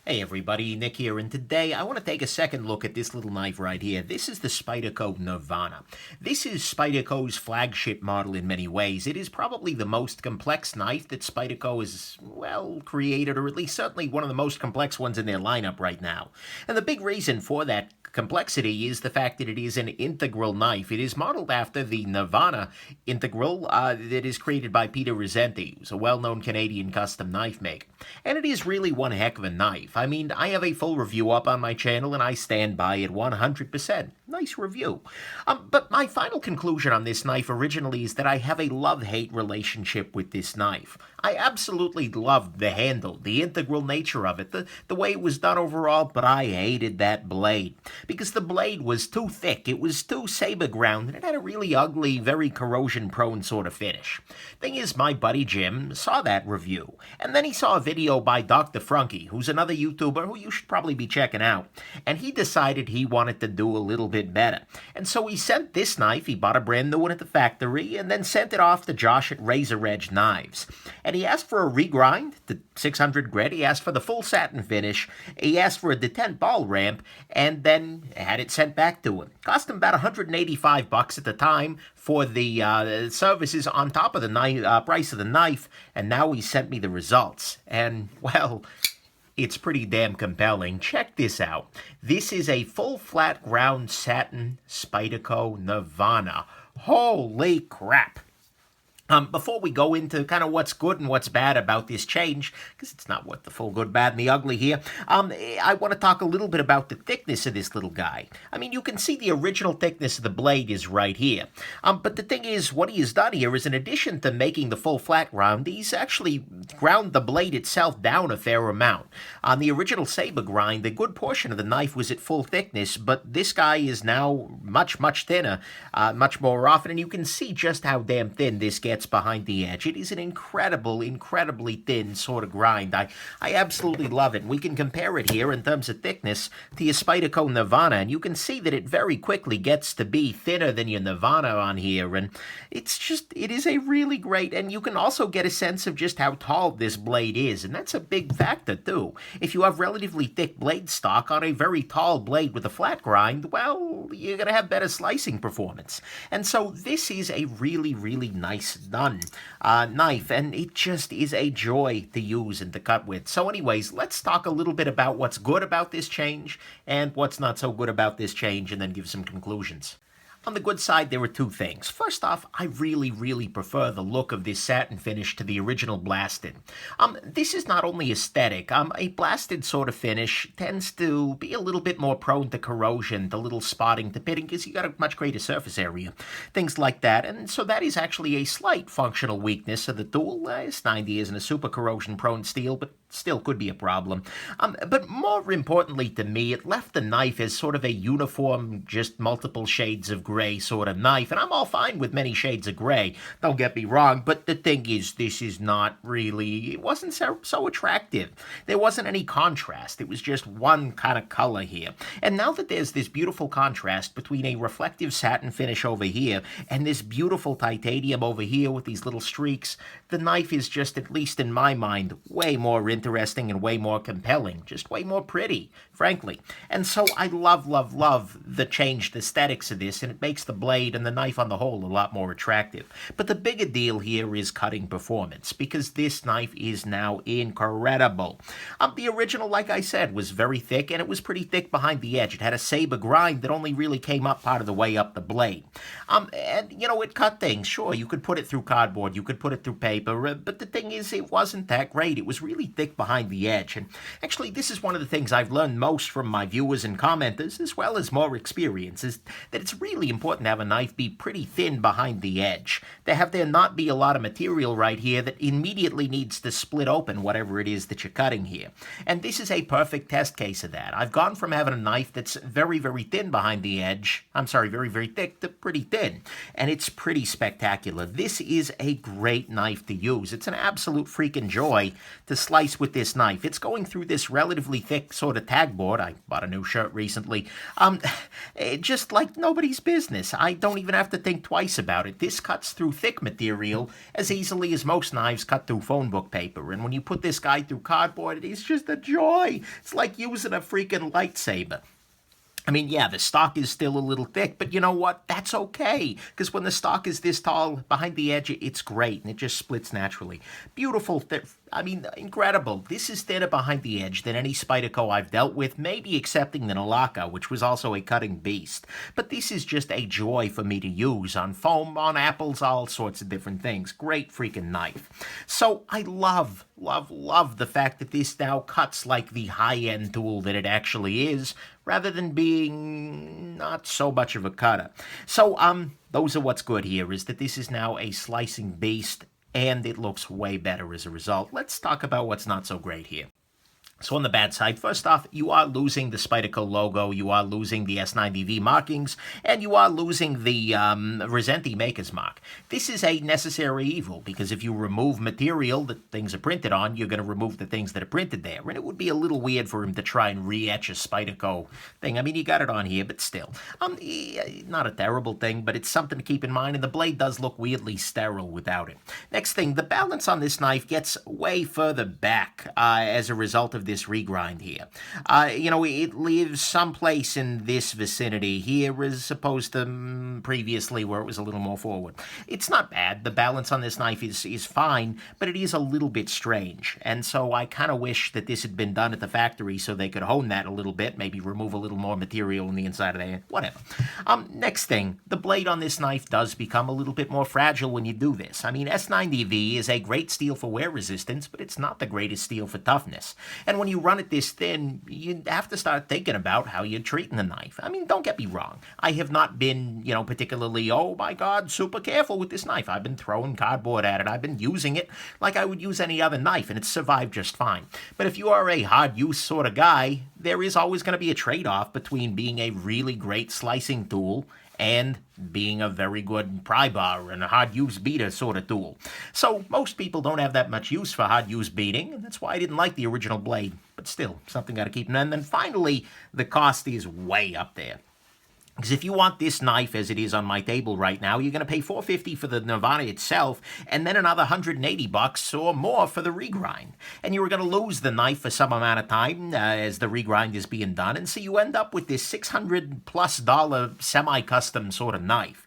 Hey everybody, Nick here, and today I want to take a second look at this little knife right here. This is the Spyderco Nirvana. This is Spyderco's flagship model in many ways. It is probably the most complex knife that Spyderco has, well, created, or at least certainly one of the most complex ones in their lineup right now. And the big reason for that complexity is the fact that it is an integral knife. It is modeled after the Nirvana integral that is created by Peter Rossetti, who's a well-known Canadian custom knife maker. And it is really one heck of a knife. I mean, I have a full review up on my channel, and I stand by it 100%. Nice review. But my final conclusion on this knife originally is that I have a love-hate relationship with this knife. I absolutely loved the handle, the integral nature of it, the way it was done overall, but I hated that blade. Because the blade was too thick, it was too saber-ground, and it had a really ugly, very corrosion-prone sort of finish. Thing is, my buddy Jim saw that review, and then he saw a video by Dr. Frunky, who's another YouTuber who you should probably be checking out, and he decided he wanted to do a little bit better. And so he sent this knife, he bought a brand new one at the factory, and then sent it off to Josh at Razor Edge Knives. And he asked for a regrind, the 600 grit, he asked for the full satin finish, he asked for a detent ball ramp, and then had it sent back to him. Cost him about $185 at the time for the services on top of the price of the knife, and now he sent me the results. And, well, it's pretty damn compelling. Check this out. This is a full flat ground satin Spyderco Nirvana. Holy crap. Before we go into kind of what's good and what's bad about this change, because it's not what the full good, bad, and the ugly here, I want to talk a little bit about the thickness of this little guy. I mean, you can see the original thickness of the blade is right here. But the thing is, what he has done here is, in addition to making the full flat ground, he's actually ground the blade itself down a fair amount. On the original saber grind, a good portion of the knife was at full thickness, but this guy is now much, much thinner, much more often, and you can see just how damn thin this gets behind the edge. It is an incredibly thin sort of grind. I absolutely love it. We can compare it here in terms of thickness to your Spyderco Nirvana, and you can see that it very quickly gets to be thinner than your Nirvana on here, and it is a really great, and you can also get a sense of just how tall this blade is, and that's a big factor too. If you have relatively thick blade stock on a very tall blade with a flat grind, well, you're going to have better slicing performance. And so this is a really nice done knife, and it just is a joy to use and to cut with. So anyways, let's talk a little bit about what's good about this change and what's not so good about this change, and then give some conclusions. On the good side, there are two things. First off, I really prefer the look of this satin finish to the original blasted. This is not only aesthetic. A blasted sort of finish tends to be a little bit more prone to corrosion, to little spotting, to pitting, because you got a much greater surface area, things like that. And so that is actually a slight functional weakness of the tool. S90 isn't a super corrosion-prone steel, but still could be a problem. But more importantly to me, it left the knife as sort of a uniform, just multiple shades of gray sort of knife, and I'm all fine with many shades of gray, don't get me wrong, but the thing is, this is not really, it wasn't so attractive. There wasn't any contrast. It was just one kind of color here. And now that there's this beautiful contrast between a reflective satin finish over here and this beautiful titanium over here with these little streaks, the knife is just, at least in my mind, way more interesting and way more compelling, just way more pretty, frankly. And so I love the changed aesthetics of this, and it makes the blade and the knife on the whole a lot more attractive. But the bigger deal here is cutting performance, because this knife is now incredible. The original, like I said, was very thick, and it was pretty thick behind the edge. It had a saber grind that only really came up part of the way up the blade. And, you know, it cut things. Sure, you could put it through cardboard, you could put it through paper, but the thing is, it wasn't that great. It was really thick behind the edge. And actually, this is one of the things I've learned most from my viewers and commenters, as well as more experience, is that it's really important to have a knife be pretty thin behind the edge. To have there not be a lot of material right here that immediately needs to split open whatever it is that you're cutting here. And this is a perfect test case of that. I've gone from having a knife that's very thin behind the edge, very thick, to pretty thin. And it's pretty spectacular. This is a great knife to use. It's an absolute freaking joy to slice with with this knife. It's going through this relatively thick sort of tag board. I bought a new shirt recently. Just like nobody's business. I don't even have to think twice about it. This cuts through thick material as easily as most knives cut through phone book paper. And when you put this guy through cardboard, it is just a joy. It's like using a freaking lightsaber. I mean, yeah, the stock is still a little thick, but you know what? That's okay, because when the stock is this tall behind the edge, it's great, and it just splits naturally. Beautiful, incredible. This is thinner behind the edge than any Spyderco I've dealt with, maybe excepting the Nalaka, which was also a cutting beast. But this is just a joy for me to use on foam, on apples, all sorts of different things. Great freaking knife. So I love the fact that this now cuts like the high-end tool that it actually is, rather than being not so much of a cutter. So, those are what's good here, is that this is now a slicing beast, and it looks way better as a result. Let's talk about what's not so great here. So on the bad side, first off, you are losing the Spyderco logo, you are losing the S90V markings, and you are losing the Resenti Maker's Mark. This is a necessary evil, because if you remove material that things are printed on, you're going to remove the things that are printed there. And it would be a little weird for him to try and re-etch a Spyderco thing. I mean, you got it on here, but still. Not a terrible thing, but it's something to keep in mind, and the blade does look weirdly sterile without it. Next thing, the balance on this knife gets way further back as a result of this regrind here. It lives someplace in this vicinity here as opposed to previously where it was a little more forward. It's not bad. The balance on this knife is fine, but it is a little bit strange. And so I kind of wish that this had been done at the factory so they could hone that a little bit, maybe remove a little more material on the inside of there, whatever. Next thing, the blade on this knife does become a little bit more fragile when you do this. I mean, S90V is a great steel for wear resistance, but it's not the greatest steel for toughness. And when you run it this thin, you have to start thinking about how you're treating the knife. I mean, don't get me wrong. I have not been, particularly, oh my God, super careful with this knife. I've been throwing cardboard at it. I've been using it like I would use any other knife, and it's survived just fine. But if you are a hard use sort of guy, there is always going to be a trade-off between being a really great slicing tool and being a very good pry bar and a hard-use beater sort of tool. So most people don't have that much use for hard-use beating, and that's why I didn't like the original blade. But still, something got to keep in mind. And then finally, the cost is way up there. Because if you want this knife as it is on my table right now, you're going to pay $450 for the Nirvana itself, and then another $180 or more for the regrind. And you're going to lose the knife for some amount of time as the regrind is being done, and so you end up with this $600+ semi-custom sort of knife.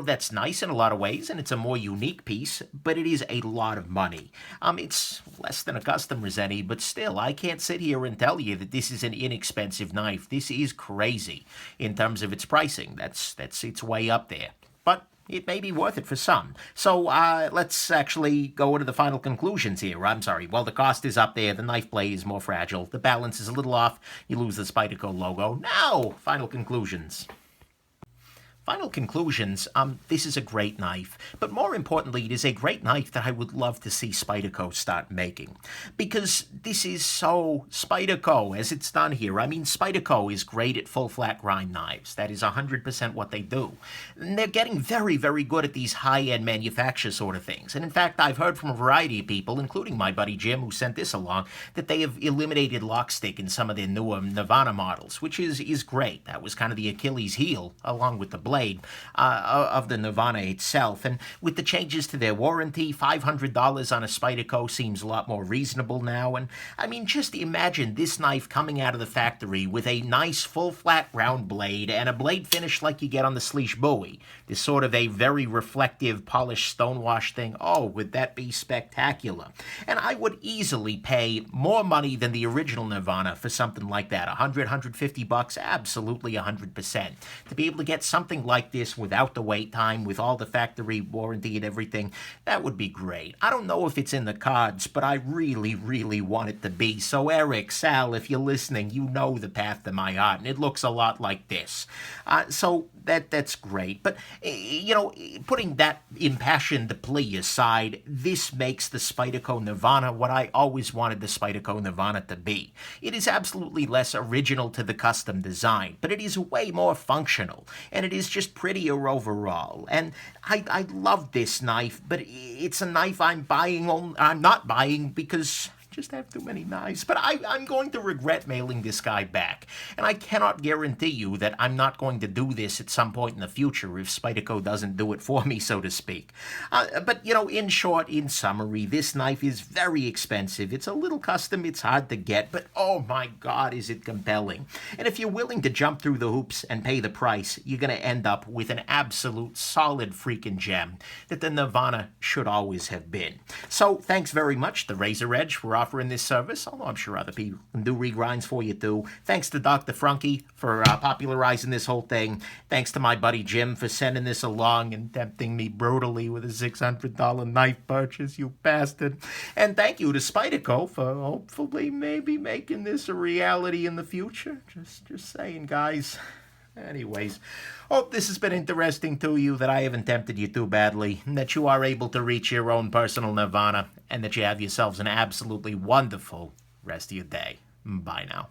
That's nice in a lot of ways, and it's a more unique piece, but it is a lot of money. It's less than a custom Resenti, but still, I can't sit here and tell you that this is an inexpensive knife. This is crazy in terms of its pricing. That's its way up there. But it may be worth it for some. So let's actually go into the final conclusions here. I'm sorry. Well, the cost is up there. The knife blade is more fragile. The balance is a little off. You lose the Spyderco logo. Now, final conclusions. Final conclusions, this is a great knife, but more importantly, it is a great knife that I would love to see Spyderco start making. Because this is so Spyderco, as it's done here. I mean, Spyderco is great at full flat grind knives. That is 100% what they do. And they're getting very, very good at these high-end manufacture sort of things. And in fact, I've heard from a variety of people, including my buddy Jim, who sent this along, that they have eliminated lockstick in some of their newer Nirvana models, which is great. That was kind of the Achilles heel, along with the blade of the Nirvana itself. And with the changes to their warranty, $500 on a Spyderco seems a lot more reasonable now. And I mean, just imagine this knife coming out of the factory with a nice full flat round blade and a blade finish like you get on the Sleesh Bowie. This sort of a very reflective polished stonewash thing. Oh, would that be spectacular? And I would easily pay more money than the original Nirvana for something like that. $100, $150, absolutely 100%. To be able to get something like this without the wait time, with all the factory warranty and everything, that would be great. I don't know if it's in the cards, but I really, really want it to be. So Eric, Sal, if you're listening, you know the path to my heart, and it looks a lot like this. So that's great. But, putting that impassioned plea aside, this makes the Spyderco Nirvana what I always wanted the Spyderco Nirvana to be. It is absolutely less original to the custom design, but it is way more functional, and it is just prettier overall. And I love this knife, but it's a knife I'm not buying because just have too many knives. But I'm going to regret mailing this guy back. And I cannot guarantee you that I'm not going to do this at some point in the future if Spyderco doesn't do it for me, so to speak. But, in short, in summary, this knife is very expensive. It's a little custom, it's hard to get, but oh my God, is it compelling. And if you're willing to jump through the hoops and pay the price, you're going to end up with an absolute solid freaking gem that the Nirvana should always have been. So thanks very much to Razor Edge for offering this service, although I'm sure other people can do regrinds for you too. Thanks to Dr. Frunky for popularizing this whole thing. Thanks to my buddy Jim for sending this along and tempting me brutally with a $600 knife purchase, you bastard. And thank you to Spyderco for hopefully maybe making this a reality in the future. Just saying, guys. Anyways, hope this has been interesting to you, that I haven't tempted you too badly, and that you are able to reach your own personal Nirvana, and that you have yourselves an absolutely wonderful rest of your day. Bye now.